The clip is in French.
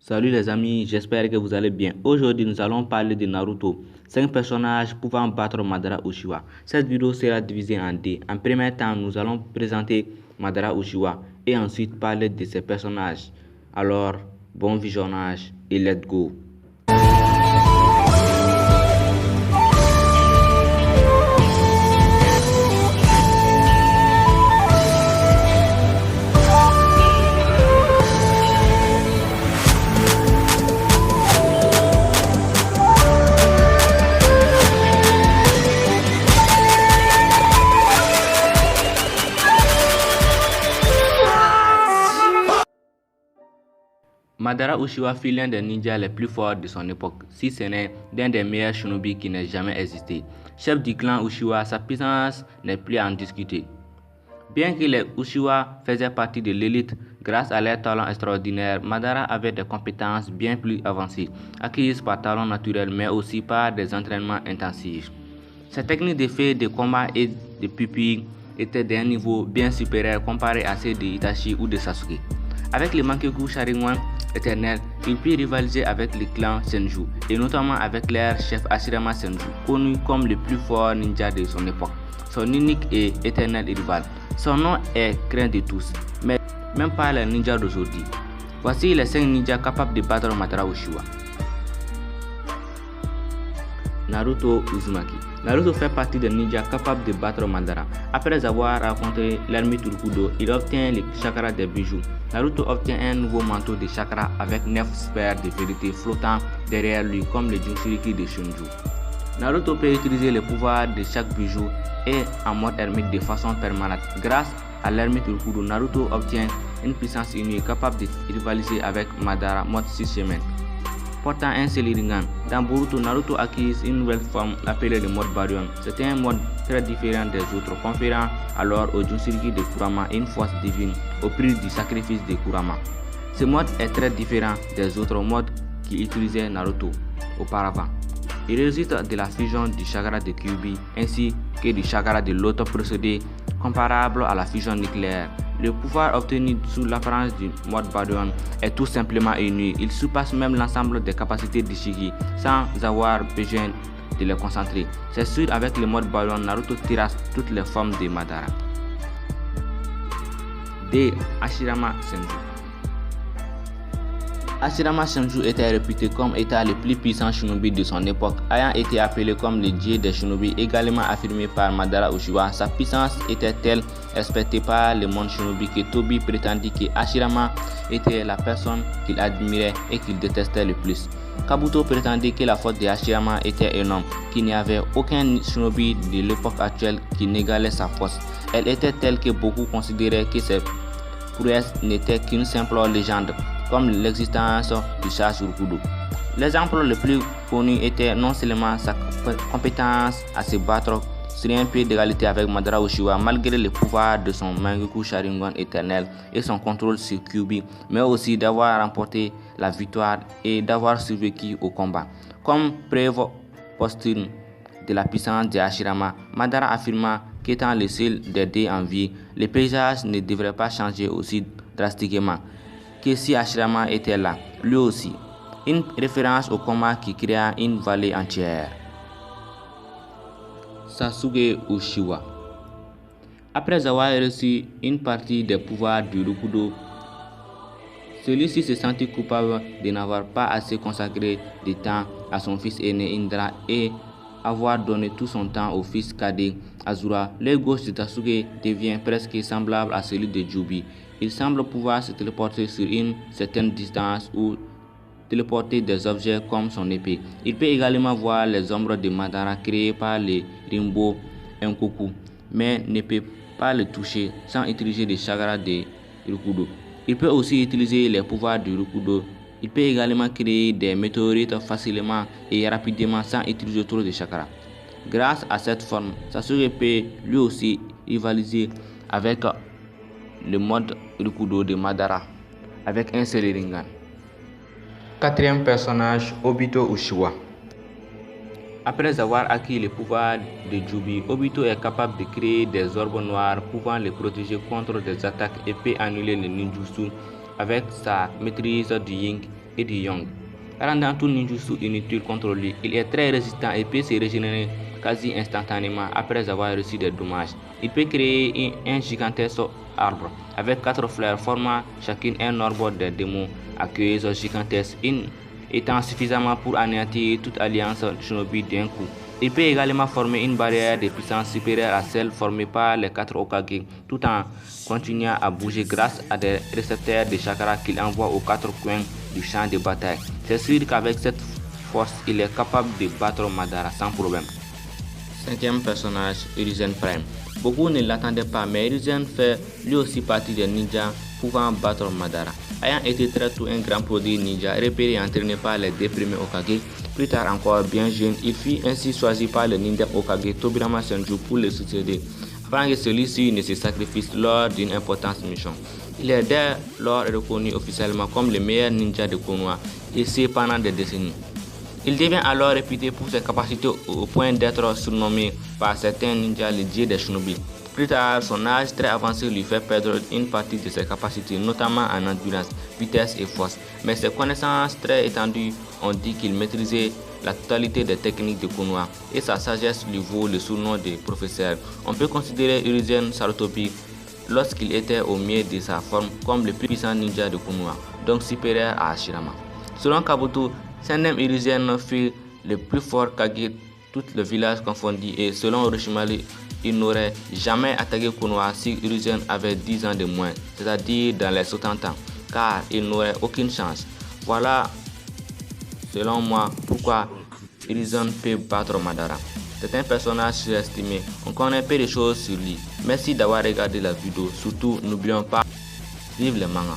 Salut les amis, j'espère que vous allez bien. Aujourd'hui, nous allons parler de Naruto, 5 personnages pouvant battre Madara Uchiwa. Cette vidéo sera divisée en deux. En premier temps, nous allons présenter Madara Uchiwa et ensuite parler de ses personnages. Alors, bon visionnage et let's go. Madara Uchiwa fut l'un des ninjas les plus forts de son époque, si ce n'est l'un des meilleurs shinobi qui n'ait jamais existé. Chef du clan Uchiwa, sa puissance n'est plus à en discuter. Bien que les Uchiwa faisaient partie de l'élite, grâce à leurs talents extraordinaires, Madara avait des compétences bien plus avancées, acquises par talent naturel mais aussi par des entraînements intensifs. Ses techniques d'effet de combat et de pupilles étaient d'un niveau bien supérieur comparé à ceux de Itachi ou de Sasuke. Avec le Mangekyou Sharingan éternel, il put rivaliser avec le clan Senju et notamment avec leur chef Hashirama Senju, connu comme le plus fort ninja de son époque, son unique et éternel rival. Son nom est craint de tous, mais même par les ninjas d'aujourd'hui. Voici les 5 ninjas capables de battre Madara Uchiwa. Naruto Uzumaki. Naruto fait partie des ninjas capables de battre Madara. Après avoir rencontré l'ermite Rukudo, il obtient le chakra des bijoux. Naruto obtient un nouveau manteau de chakra avec 9 sphères de vérité flottant derrière lui comme le Jinchuriki de Shunju. Naruto peut utiliser le pouvoir de chaque bijou et en mode ermite de façon permanente. Grâce à l'ermite Rukudo, Naruto obtient une puissance unique capable de rivaliser avec Madara mode 6 semaines. Portant un seul Rinnegan. Dans Boruto, Naruto acquise une nouvelle forme appelée le mode Baryon. C'est un mode très différent des autres, conférant alors au Jinchuriki de Kurama une force divine au prix du sacrifice de Kurama. Ce mode est très différent des autres modes qu'utilisait Naruto auparavant. Il résulte de la fusion du chakra de Kyuubi ainsi que du chakra de l'autre procédé comparable à la fusion nucléaire. Le pouvoir obtenu sous l'apparence du mode Baryon est tout simplement inouï. Il surpasse même l'ensemble des capacités d'Ishiki sans avoir besoin de les concentrer. C'est sûr, avec le mode Baryon, Naruto terrasse toutes les formes de Madara. D. Hashirama Senju. Hashirama Senju était réputé comme étant le plus puissant shinobi de son époque, ayant été appelé comme le dieu des shinobi, également affirmé par Madara Uchiwa. Sa puissance était telle, respectée par le monde shinobi, que Tobi prétendit que Hashirama était la personne qu'il admirait et qu'il détestait le plus. Kabuto prétendait que la force de Hashirama était énorme, qu'il n'y avait aucun shinobi de l'époque actuelle qui n'égalait sa force. Elle était telle que beaucoup considéraient que ses prouesses n'étaient qu'une simple légende, comme l'existence du Sharingan. L'exemple le plus connu était non seulement sa compétence à se battre sur un pied d'égalité avec Madara Uchiwa malgré le pouvoir de son Mangekyou Sharingan éternel et son contrôle sur Kyuubi, mais aussi d'avoir remporté la victoire et d'avoir survécu au combat. Comme preuve posthume de la puissance de Hashirama, Madara affirma qu'étant le seul des deux en vie, le paysage ne devrait pas changer aussi drastiquement que si Hashirama était là, lui aussi. Une référence au combat qui créa une vallée entière. Sasuke Uchiwa. Après avoir reçu une partie des pouvoirs du Rukudo, celui-ci se sentit coupable de n'avoir pas assez consacré de temps à son fils aîné Indra et avoir donné tout son temps au fils cadet Azura. L'œil gauche de Sasuke devient presque semblable à celui de Jubi. Il semble pouvoir se téléporter sur une certaine distance ou téléporter des objets comme son épée. Il peut également voir les ombres de Madara créées par les Rinbo Enkoku, mais ne peut pas le toucher sans utiliser le chakra de Rukudo. Il peut aussi utiliser les pouvoirs du Rukudo. Il peut également créer des météorites facilement et rapidement sans utiliser trop de chakras. Grâce à cette forme, Sasuke peut lui aussi rivaliser avec le mode Rukudo de Madara avec un seul Rinnegan. Quatrième personnage, Obito Uchiwa. Après avoir acquis le pouvoir de Jubi, Obito est capable de créer des orbes noirs pouvant les protéger contre des attaques et peut annuler les ninjutsu avec sa maîtrise du Yin et de Young, rendant tout ninjutsu inutile contre lui. Il est très résistant et peut se régénérer quasi instantanément après avoir reçu des dommages. Il peut créer un gigantesque arbre avec 4 fleurs formant chacune un arbre de démons accueilleuses gigantesques, étant suffisamment pour anéantir toute alliance shinobi d'un coup. Il peut également former une barrière de puissance supérieure à celle formée par les 4 Hokage, tout en continuant à bouger grâce à des récepteurs de chakra qu'il envoie aux 4 coins du champ de bataille. C'est sûr qu'avec cette force, il est capable de battre Madara sans problème. Cinquième personnage, Hiruzen Prime. Beaucoup ne l'attendaient pas, mais Hiruzen fait lui aussi partie des ninjas pouvant battre Madara. Ayant été très tôt un grand produit ninja, repéré et entraîné par les 2 premiers Hokage, plus tard encore bien jeune, il fut ainsi choisi par le ninja Hokage Tobirama Senju pour le succéder, avant que celui-ci ne se sacrifie lors d'une importante mission. Il est dès lors reconnu officiellement comme le meilleur ninja de Konoha, et ce pendant des décennies. Il devient alors réputé pour ses capacités au point d'être surnommé par certains ninjas le dieu des shinobi. Plus tard, son âge très avancé lui fait perdre une partie de ses capacités, notamment en endurance, vitesse et force. Mais ses connaissances très étendues ont dit qu'il maîtrisait la totalité des techniques de Konoha et sa sagesse lui vaut le surnom de professeur. On peut considérer Hiruzen Sarutobi, lorsqu'il était au mieux de sa forme, comme le plus puissant ninja de Konoha, donc supérieur à Hashirama. Selon Kabuto, Sendem Hiruzen fut le plus fort Kage, tout le village confondu, et selon Orochimaru, il n'aurait jamais attaqué Konoha si Hiruzen avait 10 ans de moins, c'est-à-dire dans les 70 ans, car il n'aurait aucune chance. Voilà, selon moi, pourquoi Hiruzen peut battre Madara. C'est un personnage surestimé, on connaît peu de choses sur lui. Merci d'avoir regardé la vidéo, surtout n'oublions pas, vive le manga.